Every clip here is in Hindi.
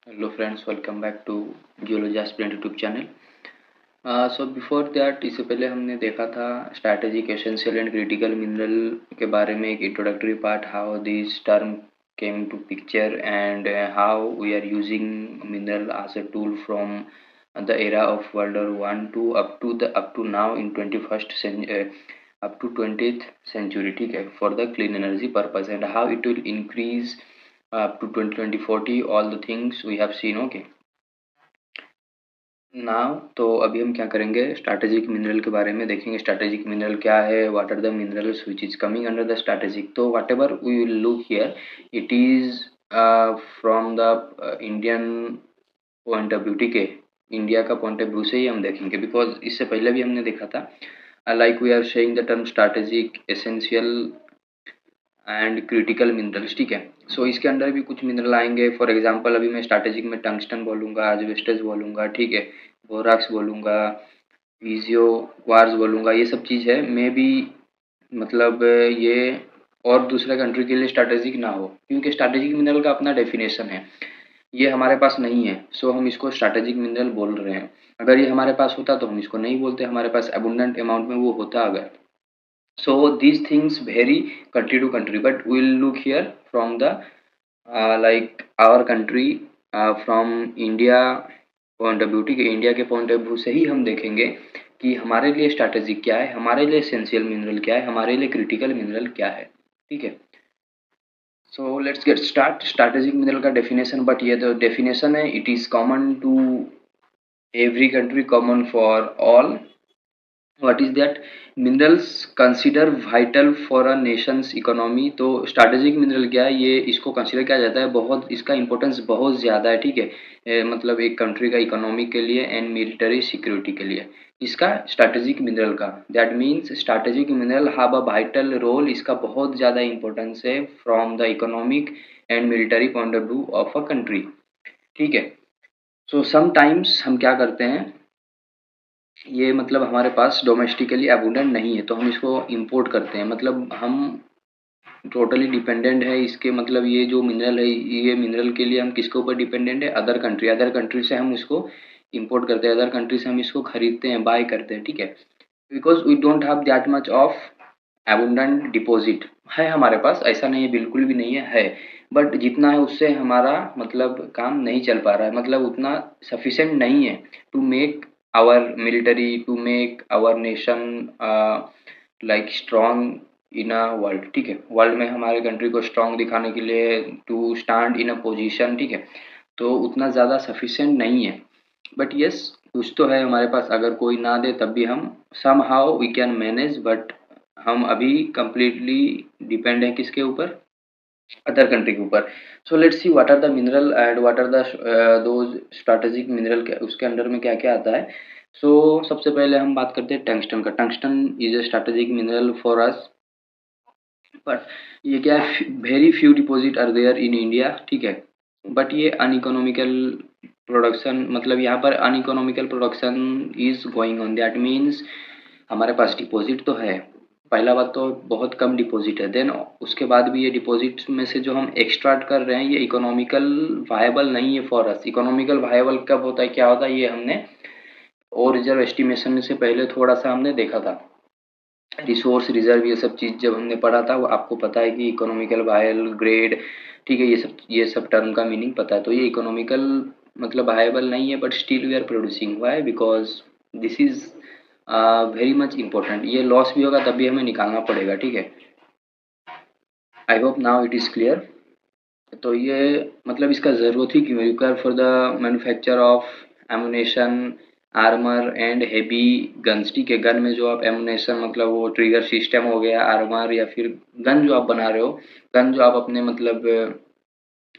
Hello friends, welcome back to Geology Aspirant YouTube channel. So before that इससे पहले हमने देखा था strategic essential and critical mineral के बारे में एक introductory part, how this term came to picture and how we are using mineral as a tool from the era of world war 1 to up to now in 20th century, ठीक है, for the clean energy purpose and how it will increase up to 2040, all the things we have seen. Okay, now तो अभी हम क्या करेंगे, स्ट्रैटेजिक मिनरल के बारे में देखेंगे। स्ट्रैटेजिक मिनरल क्या है, what are the minerals which is coming under the strategic. तो whatever we will look here, it is from the Indian point of view, ठीक है, इंडिया का पॉइंट ऑफ व्यू से ही हम देखेंगे, बिकॉज इससे पहले भी हमने देखा था like we are saying the term strategic essential and critical minerals, ठीक है। सो इसके अंदर भी कुछ मिनरल आएंगे। फॉर एग्जांपल अभी मैं स्ट्रैटेजिक में टंगस्टन बोलूँगा, एस्बेस्टस बोलूँगा, ठीक है, बोराक्स बोलूँगा, वीजियो क्वार्ट्ज बोलूँगा, ये सब चीज़ है। मे बी मतलब ये और दूसरे कंट्री के लिए स्ट्रैटेजिक ना हो, क्योंकि स्ट्रैटेजिक मिनरल का अपना डेफिनेशन है, ये हमारे पास नहीं है। सो हम इसको स्ट्रैटेजिक मिनरल बोल रहे हैं। अगर ये हमारे पास होता तो हम इसको नहीं बोलते, हमारे पास अबुंडेंट अमाउंट में वो होता अगर। So these things vary country to country, but we'll look here from the like our country, from India point of view, ठीक है, इंडिया के पॉइंट ऑफ व्यू से ही हम देखेंगे कि हमारे लिए स्ट्रैटेजिक क्या है, हमारे लिए एसेंशियल मिनरल क्या है, हमारे लिए क्रिटिकल मिनरल क्या है, ठीक है। So let's get strategic mineral का डेफिनेशन, बट ये जो डेफिनेशन है it is common to every country, common for all. What is that, minerals consider vital for a nation's economy. तो स्ट्रैटेजिक मिनरल क्या है, ये इसको कंसिडर किया जाता है, बहुत इसका इंपॉर्टेंस बहुत ज़्यादा है, ठीक है, मतलब एक कंट्री का इकोनॉमी के लिए एंड मिलिट्री सिक्योरिटी के लिए। इसका स्ट्रैटेजिक मिनरल का that means strategic mineral have a vital role, इसका बहुत ज़्यादा इंपॉर्टेंस है from the economic and military point of view of a country, ठीक है। सो समटाइम्स हम क्या करते हैं, ये मतलब हमारे पास डोमेस्टिकली अबुंडेंट नहीं है तो हम इसको इंपोर्ट करते हैं, मतलब हम टोटली डिपेंडेंट है इसके, मतलब ये जो मिनरल है, ये मिनरल के लिए हम किसके ऊपर डिपेंडेंट है, अदर कंट्री से हम इसको इंपोर्ट करते हैं, अदर कंट्री से हम इसको खरीदते हैं, बाय करते हैं, ठीक है। Because we don't have that much of abundant deposit है हमारे पास, ऐसा नहीं है, बिल्कुल भी नहीं है बट जितना है उससे हमारा मतलब काम नहीं चल पा रहा है, मतलब उतना सफिशिएंट नहीं है to make our military, to make our nation like strong in a world, ठीक है, वर्ल्ड में हमारे कंट्री को स्ट्रॉन्ग दिखाने के लिए, to stand in a position, ठीक है, तो उतना ज़्यादा सफिशिएंट नहीं है। बट यस, कुछ तो है हमारे पास, अगर कोई ना दे तब भी हम somehow we can manage, but हम अभी कंप्लीटली डिपेंड है किसके ऊपर, अदर कंट्री के ऊपर। So let's see what are the mineral and what are the those strategic mineral, उसके अंडर में क्या क्या आता है। सो सबसे पहले हम बात करते हैं टंगस्टन का। Tungsten is a strategic mineral for us, but ये क्या है, very few deposit are there in India, ठीक है, बट ये अनइकोनॉमिकल प्रोडक्शन, मतलब यहाँ पर uneconomical production is going on, that means हमारे पास डिपॉजिट तो है, पहला बात तो बहुत कम डिपॉजिट है, देन उसके बाद भी ये डिपॉजिट में से जो हम एक्सट्रैक्ट कर रहे हैं ये इकोनॉमिकल वायबल नहीं है फॉर अस। इकोनॉमिकल वायबल कब होता है, क्या होता है, ये हमने और रिजर्व एस्टिमेशन से पहले थोड़ा सा हमने देखा था, रिसोर्स रिजर्व ये सब चीज़ जब हमने पढ़ा था, वो आपको पता है कि इकोनॉमिकल वायल ग्रेड, ठीक है, ये सब टर्म का मीनिंग पता है। तो ये इकोनॉमिकल मतलब वायबल नहीं है, but still we are producing, why, because this is very much important, ये लॉस भी होगा तब भी हमें निकालना पड़ेगा, ठीक है। I hope now it is clear. तो ये मतलब इसका ज़रूरत ही क्यों है, require for the manufacture of ammunition, armour and heavy guns, ठीक है, गन में जो आप एमुनेशन मतलब वो ट्रिगर सिस्टम हो गया, आर्मर या फिर गन जो आप बना रहे हो, गन जो आप अपने मतलब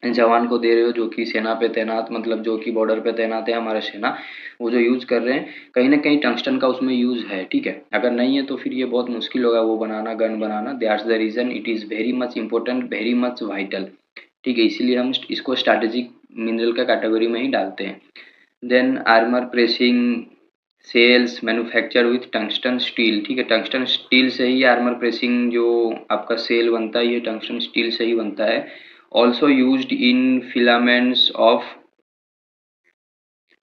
जवान को दे रहे हो जो कि सेना पे तैनात, मतलब जो कि बॉर्डर पे तैनात है हमारा सेना, वो जो यूज़ कर रहे हैं, कहीं ना कहीं टंगस्टन का उसमें यूज़ है, ठीक है। अगर नहीं है तो फिर ये बहुत मुश्किल होगा वो बनाना, गन बनाना, that's the reason it is very much important, very much vital, ठीक है, इसीलिए हम इसको स्ट्रैटेजिक मिनरल का कैटेगरी में ही डालते हैं। Then armour piercing shells manufacture with tungsten steel, ठीक है, टंगस्टन स्टील से ही आर्मर प्रेसिंग जो आपका सेल बनता है ये टंगस्टन स्टील से ही बनता है। Also used in filaments of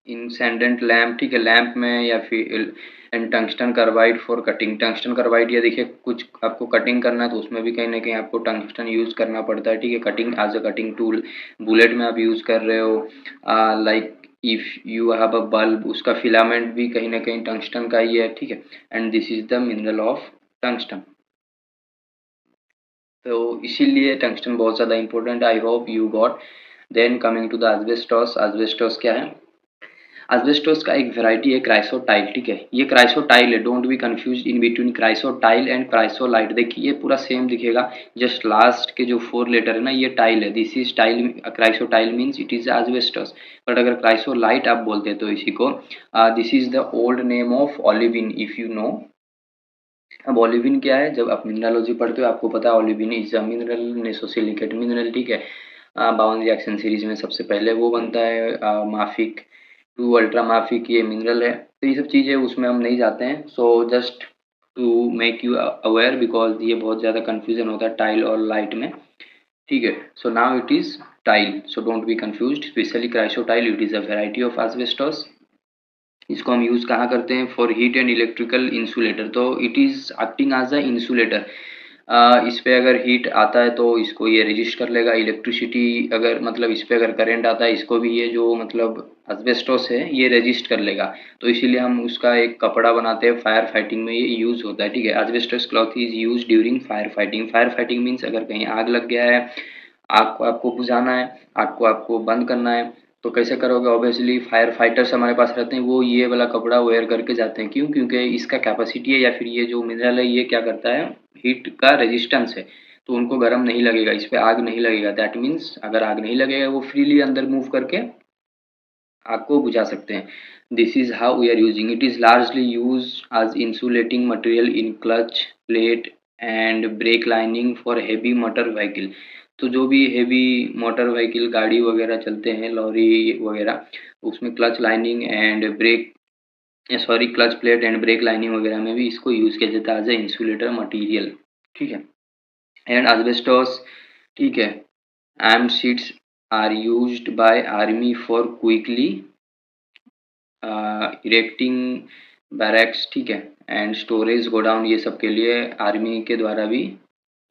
incandescent lamp, ठीक है, लैम्प में, या फिर and tungsten carbide for cutting. Tungsten carbide, ये देखिए कुछ आपको कटिंग करना है तो उसमें भी कहीं ना कहीं आपको टंगस्टन यूज़ करना पड़ता है, ठीक है, cutting edge a cutting tool. Bullet में आप यूज़ कर रहे हो, like if you have a bulb, उसका फिलामेंट भी कहीं ना कहीं टंगस्टन का ही है, ठीक है। And this is the mineral of tungsten. तो इसीलिए टंगस्टन बहुत ज़्यादा important, I hope you got. Then coming to the asbestos. Asbestos क्या है? एस्बेस्टोस का एक वैरायटी है क्राइसोटाइल, ठीक है, ये क्राइसोटाइल है, don't be confuse in between chrysotile and chrysolite. देखिए ये पूरा सेम दिखेगा, जस्ट लास्ट के जो 4 लेटर है ना, ये टाइल है, this is tile. Chrysotile means it is asbestos. But अगर क्राइसोलाइट आप बोलते हैं तो इसी को, this is the old name of olivine, if you know. अब ओलिविन क्या है? जब आप मिनरलोजी पढ़ते हो आपको पता है olivine is a mineral, nesosilicate mineral, ठीक है। बावन रिएक्शन सीरीज में सबसे पहले वो बनता है, माफिक टू अल्ट्रा माफिक, ये मिनरल है। तो ये सब चीज़ें उसमें हम नहीं जाते हैं, so just to make you aware, because ये बहुत ज़्यादा कन्फ्यूजन होता है टाइल और लाइट में, ठीक है। So now it is tile, so don't be confused, specially chrysotile, it is a variety of asbestos. इसको हम यूज़ कहाँ करते हैं? For heat and electrical insulator, तो it is acting as a insulator. इस पे अगर हीट आता है तो इसको ये रेजिस्ट कर लेगा, इलेक्ट्रिसिटी अगर मतलब इस पे अगर करंट आता है इसको भी ये जो मतलब एस्बेस्टोस है ये रेजिस्ट कर लेगा। तो इसीलिए हम उसका एक कपड़ा बनाते हैं, फायर फाइटिंग में ये यूज़ होता है, ठीक है। Asbestos cloth is use during fire fighting. Fire fighting means अगर कहीं आग लग गया है, आग को आपको बुझाना है, आग को आपको बंद करना है, तो कैसे करोगे? ऑब्वियसली फायर फाइटर्स हमारे पास रहते हैं, वो ये वाला कपड़ा वेयर करके जाते हैं। क्यों? क्योंकि इसका कैपेसिटी है, या फिर ये जो मिनरल है ये क्या करता है, हीट का रेजिस्टेंस है, तो उनको गर्म नहीं लगेगा, इस पे आग नहीं लगेगा। दैट मीन्स अगर आग नहीं लगेगा वो फ्रीली अंदर मूव करके आग को बुझा सकते हैं। This is how we are using it. Is largely use as insulating material in clutch plate and brake lining for heavy motor vehicle. तो जो भी हेवी मोटर व्हीकल गाड़ी वगैरह चलते हैं, लॉरी वगैरह, उसमें clutch lining and brake, sorry, clutch plate and brake lining वगैरह में भी इसको यूज किया जाता है एज ए इंसुलेटर मटीरियल, ठीक है। एंड asbestos, ठीक है, M sheets are used by army for quickly erecting barracks, ठीक है, एंड स्टोरेज गोडाउन, ये सब के लिए आर्मी के द्वारा भी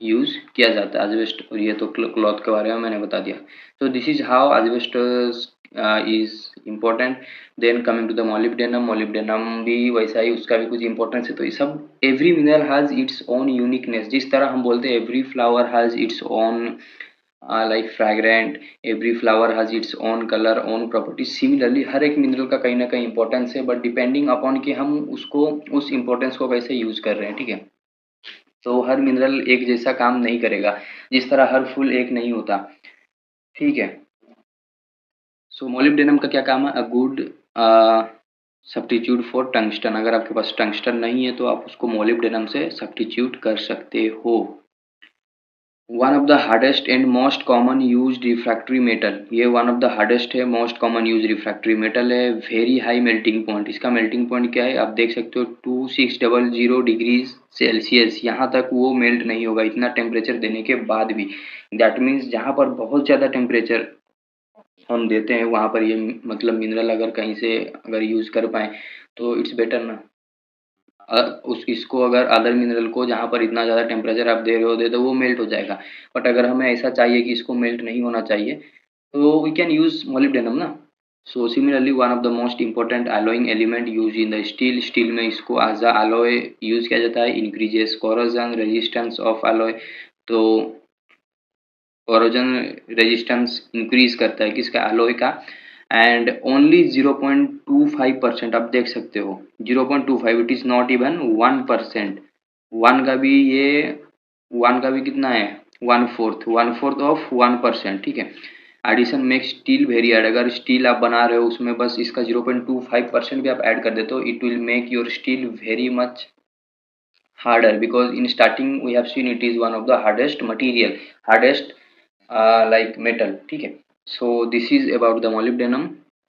यूज किया जाता है एजबेस्ट। और ये तो क्लॉथ के बारे में मैंने बता दिया। तो this is how asbestos is important. Then coming to the molybdenum. Molybdenum भी वैसा ही, उसका भी कुछ इंपॉर्टेंस है। तो ये सब, every mineral has its own uniqueness, जिस तरह हम बोलते हैं every flower has its own like fragrant, every flower has its own colour, own properties. Similarly हर एक मिनरल का कहीं ना कहीं इंपॉर्टेंस है, बट डिपेंडिंग अपॉन कि हम उसको, उस इंपॉर्टेंस को कैसे यूज कर रहे हैं, ठीक है। तो हर मिनरल एक जैसा काम नहीं करेगा, जिस तरह हर फूल एक नहीं होता, ठीक है। सो मोलिब्डेनम का क्या काम है? A good substitute for tungsten. अगर आपके पास टंगस्टन नहीं है तो आप उसको मोलिब्डेनम से सब्स्टिट्यूट कर सकते हो। One of the hardest and most common use refractory metal, ये वन ऑफ द हार्डेस्ट है, most common use refractory metal है। वेरी हाई मेल्टिंग पॉइंट, इसका मेल्टिंग पॉइंट क्या है आप देख सकते हो, 2600 डिग्रीज सेल्सियस, यहाँ तक वो मेल्ट नहीं होगा इतना टेम्परेचर देने के बाद भी। दैट मीन्स जहाँ पर बहुत ज़्यादा टेम्परेचर हम देते हैं वहाँ पर ये मतलब मिनरल अगर कहीं से अगर यूज़ कर पाएँ तो इट्स बेटर ना। उस इसको अगर अदर मिनरल को जहाँ पर इतना ज़्यादा टेम्परेचर आप दे रहे हो, दे दो, वो मेल्ट हो जाएगा। बट अगर हमें ऐसा चाहिए कि इसको मेल्ट नहीं होना चाहिए, तो वी कैन यूज़ मोलिब्डेनम ना। So similarly one of the most important alloying element use in the steel, steel में इसको एज अ एलॉय यूज़ किया जाता है। Increases corrosion resistance of alloy, तो कोरोजन रेजिस्टेंस इंक्रीज करता है किसका? एलॉय का। एंड ओनली 0.25%, आप देख सकते हो 0.25, it is not even 1%। One का भी ये, वन का भी कितना है? वन फोर्थ ऑफ 1%, ठीक है। Addition make steel very hard, अगर स्टील आप बना रहे हो उसमें बस इसका 0.25% भी आप ऐड कर देते हो, it will make your steel very much harder, because in starting we have seen it is one of the hardest material, hardest like metal, ठीक है। So this is about the molybdenum.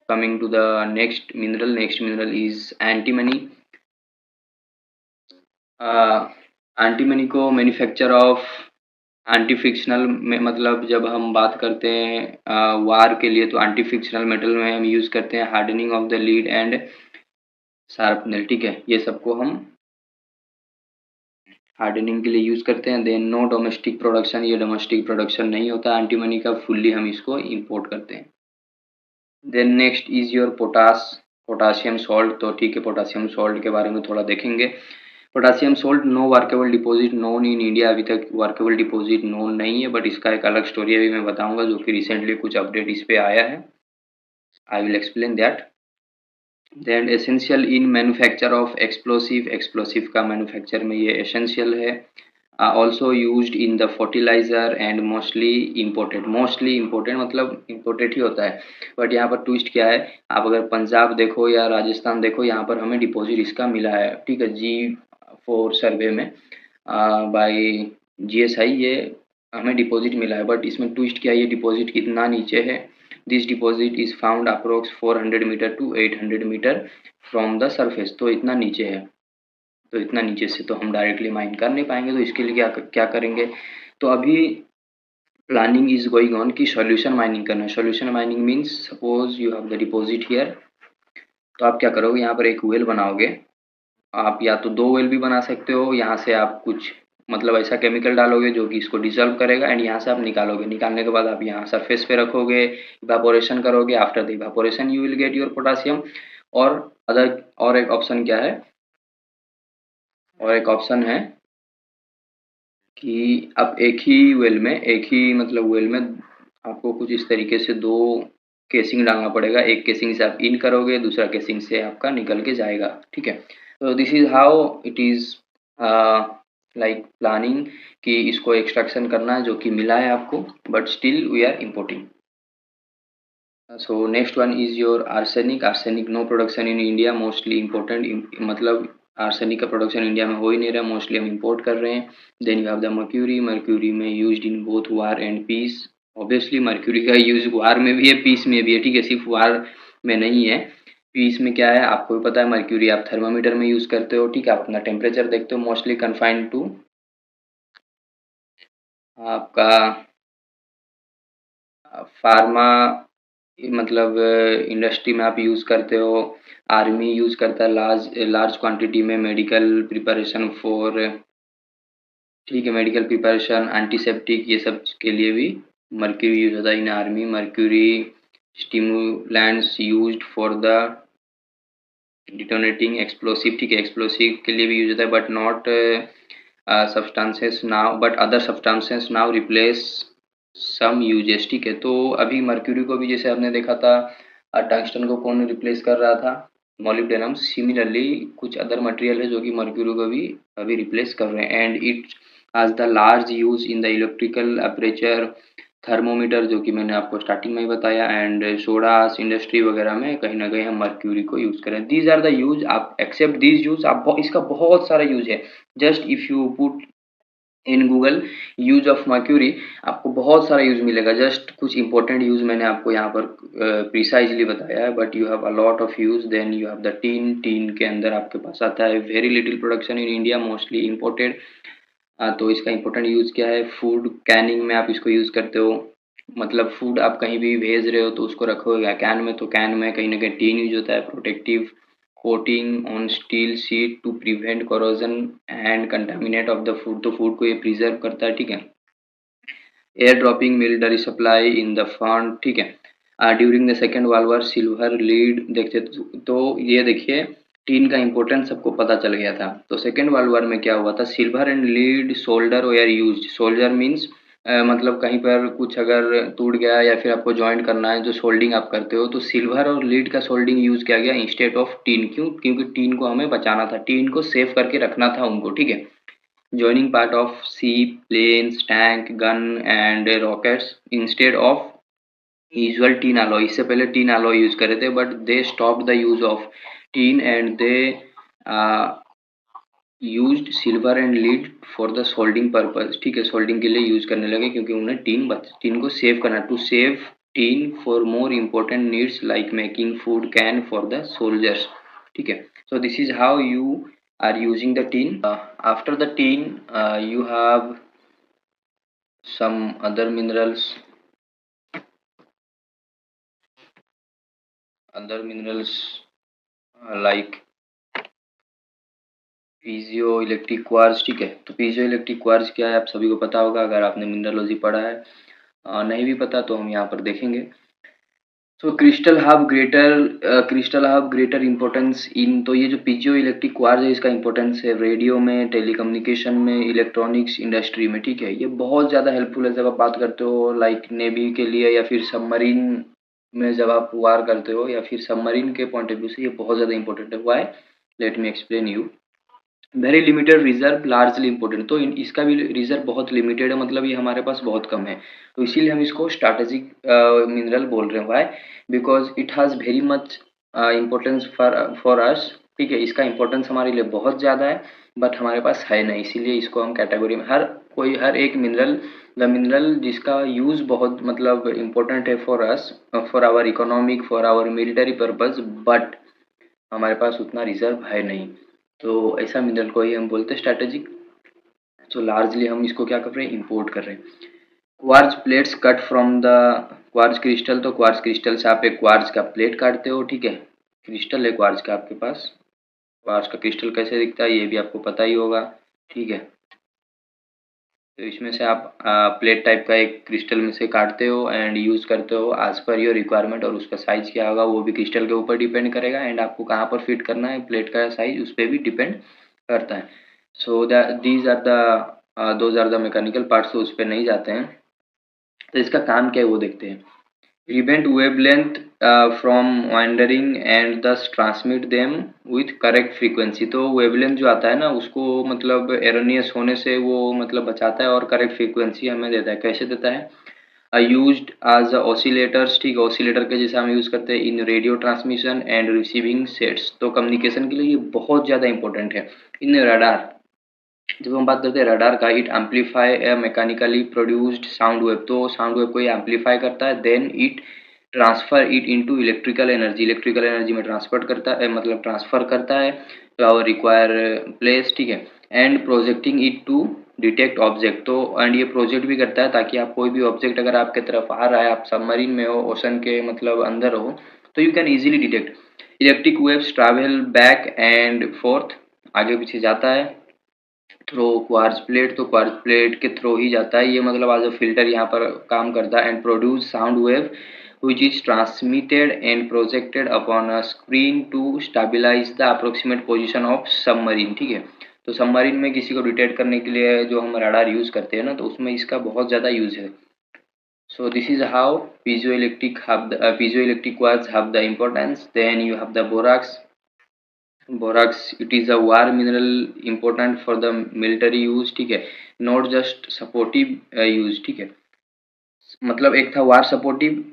Coming to the next mineral is antimony. uh, antimony को manufacture of एंटी फ्रिक्शनल में मतलब जब हम बात करते हैं वार के लिए, तो एंटी फ्रिक्शनल मेटल में हम यूज़ करते हैं hardening of the lead and sharpener, ठीक है। ये सबको हम हार्डनिंग के लिए यूज़ करते हैं। देन नो डोमेस्टिक प्रोडक्शन, ये डोमेस्टिक प्रोडक्शन नहीं होता एंटीमनी का, फुल्ली हम इसको इंपोर्ट करते हैं। Then next is your potassium salt. तो ठीक है, पोटासियम सॉल्ट के बारे में थोड़ा देखेंगे। Potassium salt no workable deposit known in India, अभी तक वर्केबल डिपॉजिट नोन नहीं है, बट इसका एक अलग स्टोरी अभी मैं बताऊंगा, जो कि रिसेंटली कुछ अपडेट इस पे आया है। I will explain that. Then essential in manufacture of explosive, explosive का मैन्युफैक्चर में ये एसेंशियल है। Also used in the fertiliser and mostly imported, mostly imported मतलब इम्पोर्टेड ही होता है। बट यहाँ पर ट्विस्ट क्या है, आप अगर पंजाब देखो या राजस्थान देखो, यहाँ पर हमें डिपॉजिट इसका मिला है, ठीक है, G4 सर्वे में बाय GSI ये हमें डिपॉजिट मिला है। बट इसमें ट्विस्ट क्या है, ये डिपॉजिट कितना नीचे है। This deposit is found approx 400 metre to 800 metre from the surface, तो इतना नीचे है। तो इतना नीचे से तो हम डायरेक्टली माइन कर नहीं पाएंगे, तो इसके लिए क्या क्या करेंगे। तो अभी प्लानिंग इज गोइंग ऑन कि सॉल्यूशन माइनिंग करना है। Solution mining means suppose you have the deposit here, तो आप क्या करोगे, यहाँ पर एक वेल बनाओगे। आप या तो दो वेल भी बना सकते हो, यहाँ से आप कुछ मतलब ऐसा केमिकल डालोगे जो कि इसको डिसॉल्व करेगा, एंड यहाँ से आप निकालोगे। निकालने के बाद आप यहाँ सरफेस पे रखोगे, इवापोरेशन करोगे। After the evaporation you will get your potassium. और अदर और एक ऑप्शन क्या है, और एक ऑप्शन है कि आप एक ही वेल में, एक ही मतलब वेल में आपको कुछ इस तरीके से दो केसिंग डालना पड़ेगा। एक केसिंग से आप इन करोगे, दूसरा केसिंग से आपका निकल के जाएगा, ठीक है। तो this is how it is like planning कि इसको एक्सट्रैक्शन करना है, जो कि मिला है आपको, but still we are importing. So next one is your arsenic. Arsenic no production in India, mostly important मतलब आर्सेनिक का प्रोडक्शन इंडिया में हो ही नहीं रहा, मोस्टली हम इंपोर्ट कर रहे हैं। Then you have the mercury. Mercury में used in both war and peace. Obviously mercury का यूज वार में भी है, पीस में भी है, ठीक है, सिर्फ वार में नहीं है। पीस में क्या है आपको भी पता है, मर्क्यूरी आप थर्मामीटर में यूज करते हो, ठीक है, आप अपना टेम्परेचर देखते हो, मोस्टली कन्फाइंड टू आपका फार्मा मतलब इंडस्ट्री में आप यूज़ करते हो। आर्मी यूज़ करता है लार्ज लार्ज क्वांटिटी में मेडिकल प्रिपरेशन फॉर, ठीक है, मेडिकल प्रिपरेशन, एंटीसेप्टिक, ये सब के लिए भी मर्क्यूरी यूज होता है in army. Mercury stimulants used for the detonating explosive, ठीक है, एक्सप्लोसिव के लिए भी यूज होता है, but not substances now, but other substances now replace some uses, ठीक है। तो अभी मर्क्यूरी को भी जैसे आपने देखा था, टंगस्टन को कौन रिप्लेस कर रहा था, मोलिब्डेनम। सिमिलरली कुछ अदर मटेरियल है जो कि मर्क्यूरी को भी अभी रिप्लेस कर रहे हैं, and it has the large use in the electrical aperture thermometer, जो कि मैंने आपको स्टार्टिंग में ही बताया, एंड सोडास इंडस्ट्री वगैरह में कहीं ना कहीं हम मर्क्यूरी को यूज करें। दीज आर द यूज, आप एक्सेप्ट दीज यूज, आप इसका बहुत सारा यूज है। Just if you put in Google use of mercury, आपको बहुत सारा यूज मिलेगा। जस्ट कुछ इंपॉर्टेंट यूज मैंने आपको यहाँ पर प्रिसाइजली बताया है, but you have a lot of use. Then you have the tin. Tin के अंदर आपके पास आता है very little production in India, mostly imported. तो इसका इंपॉर्टेंट यूज क्या है, फूड कैनिंग में आप इसको यूज करते हो। मतलब फूड आप कहीं भी भेज रहे हो तो उसको रखोगे कैन में, तो कैन में कहीं ना कहीं टीन यूज होता है। Protective coating on steel sheet to prevent corrosion and contaminate of the food, तो फूड को ये प्रिजर्व करता है, ठीक है। Air dropping military supply in the fund, ठीक है। During the second world war silver lead देखते, तो ये देखिए टीन का इंपॉर्टेंस सबको पता चल गया था। तो सेकेंड वर्ल्ड वॉर में क्या हुआ था, silver and lead solder were used. Soldier means मतलब कहीं पर कुछ अगर टूट गया या फिर आपको ज्वाइंट करना है, जो सोल्डिंग आप करते हो, तो सिल्वर और लीड का सोल्डिंग यूज किया गया इंस्टेड ऑफ टीन। क्यों, क्योंकि टीन को हमें बचाना था, टीन को सेव करके रखना था उनको, ठीक है। joining part of sea, planes, tank, gun and rockets instead of usual tin alloy। इससे पहले tin alloy यूज करे थे, but they stopped the use of tin and they uh, used silver and lead for the soldering purpose, ठीक है, सोल्डिंग के लिए यूज करने लगे, क्योंकि उन्हें टीन को सेव करना, to save tin for more important needs like making food can for the soldiers, ठीक है। So this is how you are using the tin. After the tin, you have some other minerals, like piezo electric quartz, ठीक है। तो पीजियो इलेक्ट्रिक क्वार्ज क्या है आप सभी को पता होगा अगर आपने मिनरलोजी पढ़ा है। नहीं भी पता तो हम यहाँ पर देखेंगे। So crystal have greater importance in, तो ये जो पीजियो इलेक्ट्रिक क्वार्ज है इसका इंपॉर्टेंस है रेडियो में, टेलीकम्युनिकेशन में, इलेक्ट्रॉनिक्स इंडस्ट्री में, ठीक है। ये बहुत ज़्यादा हेल्पफुल है जब आप बात करते हो लाइक नेवी के लिए या फिर सबमरीन में जब आप वार करते हो या फिर सबमरीन के पॉइंट ऑफ व्यू से ये बहुत ज़्यादा इंपॉर्टेंट है। Why, let me explain you. Very limited reserve largely important, तो इसका भी रिजर्व बहुत लिमिटेड है, मतलब ये हमारे पास बहुत कम है, तो इसीलिए हम इसको स्ट्रैटेजिक मिनरल बोल रहे हैं। Why, because it has very much importance for for us, ठीक है। इसका इंपॉर्टेंस हमारे लिए बहुत ज़्यादा है बट हमारे पास है नहीं, इसीलिए इसको हम कैटेगरी में हर एक मिनरल, द मिनरल जिसका यूज़ बहुत मतलब इम्पोर्टेंट है for us, for our economic, for our military purpose, but हमारे पास उतना रिजर्व है नहीं, तो ऐसा मिनरल को ही हम बोलते हैं स्ट्रैटेजिक। सो लार्जली हम इसको क्या कर रहे हैं, इंपोर्ट कर रहे हैं। Quartz plates cut from the quartz crystal, तो क्वार्ज क्रिस्टल से आप एक क्वार्ज का प्लेट काटते हो, ठीक है। क्रिस्टल है क्वार्ज का आपके पास, क्वार्ज का क्रिस्टल कैसे दिखता है ये भी आपको पता ही होगा, ठीक है। तो इसमें से आप प्लेट टाइप का एक क्रिस्टल में से काटते हो एंड यूज़ करते हो एज पर योर रिक्वायरमेंट, और उसका साइज़ क्या होगा वो भी क्रिस्टल के ऊपर डिपेंड करेगा एंड आपको कहाँ पर फिट करना है प्लेट का साइज उस पर भी डिपेंड करता है। So these are the those are the mechanical parts, तो उस पर नहीं जाते हैं। तो इसका काम क्या है वो देखते हैं। prevent wavelength from wandering and thus transmit them with correct frequency, तो wavelength जो आता है ना उसको मतलब erroneous होने से वो मतलब बचाता है और correct frequency हमें देता है। कैसे देता है, यूज्ड एज ऑसिलेटर्स, ठीक है। ऑसिलेटर के जैसे हम यूज़ करते हैं इन radio transmission and receiving sets, तो कम्युनिकेशन के लिए ये बहुत ज़्यादा इंपॉर्टेंट है। इन रडार, जब हम बात करते हैं रडार का, it amplify a mechanically produced sound wave, तो साउंड वेव को ये एम्पलीफाई करता है, then it transfer it into electrical energy, electrical energy में ट्रांसफर करता है, मतलब ट्रांसफर करता है तो आवर रिक्वायर प्लेस, ठीक है। And projecting it to detect object, तो एंड ये प्रोजेक्ट भी करता है ताकि आप कोई भी ऑब्जेक्ट अगर आपके तरफ आ रहा है, आप सबमरीन में हो, ओशन के मतलब अंदर हो, तो you can easily detect. Electric waves travel back and fourth, आगे पीछे जाता है थ्रो क्वार्ट्ज प्लेट, तो क्वार्ट्ज प्लेट के थ्रू ही जाता है ये, मतलब एज अ फिल्टर यहाँ पर काम करता है and produce sound wave which is transmitted and projected upon a screen to stabilize the approximate position of submarine, ठीक है। तो सबमरीन में किसी को डिटेक्ट करने के लिए जो हम रडार यूज करते हैं ना, तो उसमें इसका बहुत ज़्यादा यूज है। So this is how piezoelectric quartz have the importance। then you have the borax, it is a war mineral important for the military use, ठीक है, नॉट जस्ट सपोर्टिव यूज, ठीक है। मतलब एक था वार सपोर्टिव,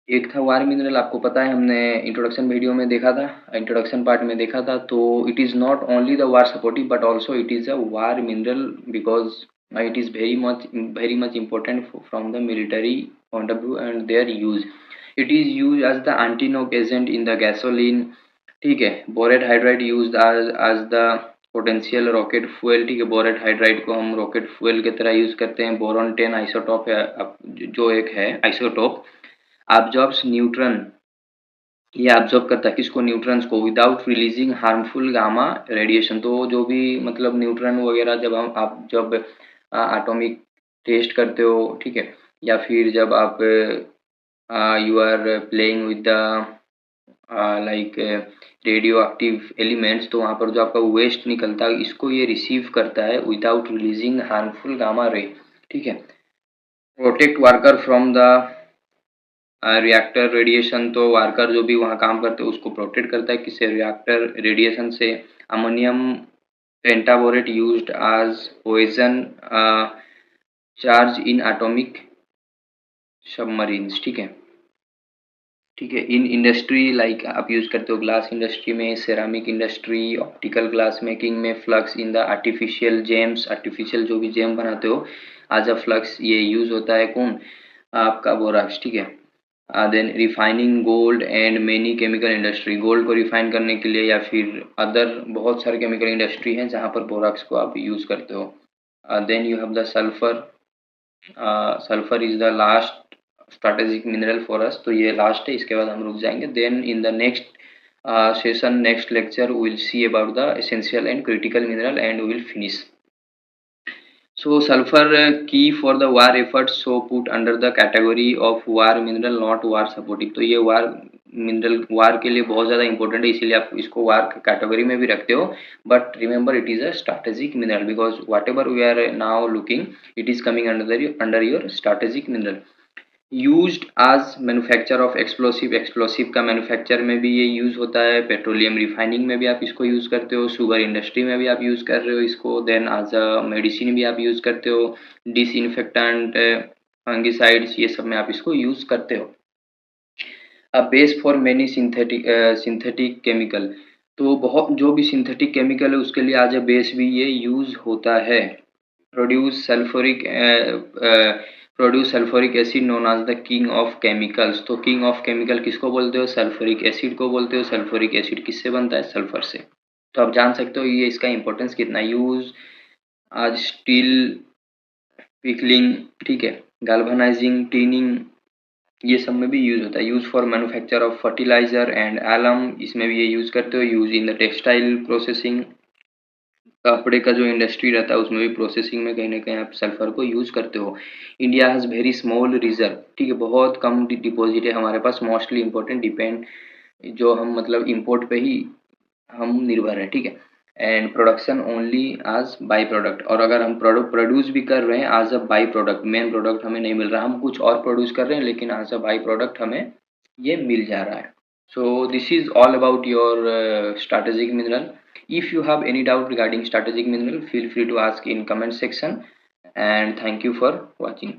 एक था वार मिनरल, आपको पता है हमने इंट्रोडक्शन वीडियो में देखा था, इंट्रोडक्शन पार्ट में देखा था। तो it is not only the war supportive but also it is a war mineral because it is very much important from the military point of view and their use. It is use as the antiknock agent in the gasoline, ठीक है। Borate hydride use as the potential rocket fuel, ठीक है। बोरेट हाइड्राइड को हम रॉकेट फ्यूल की तरह यूज करते हैं। बोरॉन 10 आइसोटॉप है जो एक है आइसोटॉप, एब्जॉर्ब्स न्यूट्रॉन, ये एब्जॉर्ब करता है किसको, न्यूट्रॉन्स को, without releasing harmful gamma radiation, तो जो भी मतलब न्यूट्रॉन वगैरह जब हम आप जब एटॉमिक टेस्ट करते हो, ठीक है, या फिर जब आप you are playing with the like radioactive elements, तो वहाँ पर जो आपका वेस्ट निकलता है इसको ये रिसीव करता है without releasing harmful gamma ray, ठीक है। Protect worker from the reactor radiation, तो वर्कर जो भी वहाँ काम करते हैं उसको प्रोटेक्ट करता है किससे, रिएक्टर रेडिएशन से। Ammonium pentaborate used as poison charge in atomic submarines, ठीक है, ठीक है। इन इंडस्ट्री लाइक आप यूज करते हो ग्लास इंडस्ट्री में, ceramic industry, optical glass making में, flux in the artificial gems, artificial जो भी जेम बनाते हो एज अ फ्लक्स ये यूज होता है कौन, आपका बोराक्स, ठीक है। Then refining gold and many chemical industry, gold को रिफाइन करने के लिए या फिर अदर बहुत सारे केमिकल इंडस्ट्री हैं जहाँ पर बोराक्स को आप यूज करते हो। Then you have the sulphur, sulphur is the last strategic mineral for us, तो ये लास्ट है, इसके बाद हम रुक जाएंगे। Then in the next session, next lecture, we will see about the essential and critical mineral and we will finish. So sulfur key for the war efforts, so put under the category of war mineral, not war supportive। तो ये war मिनरल वार के लिए बहुत ज़्यादा इंपॉर्टेंट है, इसीलिए आप इसको वार कैटेगरी में भी रखते हो। But remember it is a strategic mineral because whatever we are now looking it is coming under your strategic mineral. Used आज मैन्युफैक्चर ऑफ एक्सप्लोसिव, एक्सप्लोसिव का मैन्युफैक्चर में भी ये यूज़ होता है, पेट्रोलियम रिफाइनिंग में भी आप इसको यूज़ करते हो, शुगर इंडस्ट्री में भी आप यूज़ कर रहे हो इसको, देन एज अ मेडिसिन भी आप यूज़ करते हो, डिसइंफेक्टेंट, फंगिसाइड्स, ये सब में आप इसको यूज़ करते हो। A base for many synthetic chemical, तो बहुत जो भी सिंथेटिक केमिकल है उसके लिए एज अ बेस भी ये यूज़ होता है। Produce sulphuric acid known as the king of chemicals, तो किंग ऑफ केमिकल किसको बोलते हो? सल्फ्यूरिक एसिड को बोलते हो। सल्फ्यूरिक एसिड किससे बनता है? सल्फर से। तो आप जान सकते हो ये इसका इंपॉर्टेंस कितना। यूज आज स्टील पिकलिंग, ठीक है, गैल्वेनाइजिंग, टीनिंग, ये सब में भी यूज होता है। Use for manufacture of fertiliser and alum, इसमें भी ये यूज करते हो। Use in the textile processing, कपड़े का जो इंडस्ट्री रहता है उसमें भी प्रोसेसिंग में कहीं ना कहीं आप सल्फर को यूज करते हो। India has very small reserve, ठीक है, बहुत कम डिपॉजिट है हमारे पास। मोस्टली इंपॉर्टेंट डिपेंड, जो हम मतलब इंपोर्ट पे ही हम निर्भर है, ठीक है। And production only as by product, और अगर हम प्रोडक्ट प्रोड्यूस भी कर रहे हैं as a by product, main product हमें नहीं मिल रहा, हम कुछ और प्रोड्यूस कर रहे हैं लेकिन एज अ बाई प्रोडक्ट हमें ये मिल जा रहा है। So this is all about your strategic mineral. If you have any doubt regarding strategic mineral, feel free to ask in comment section, and thank you for watching.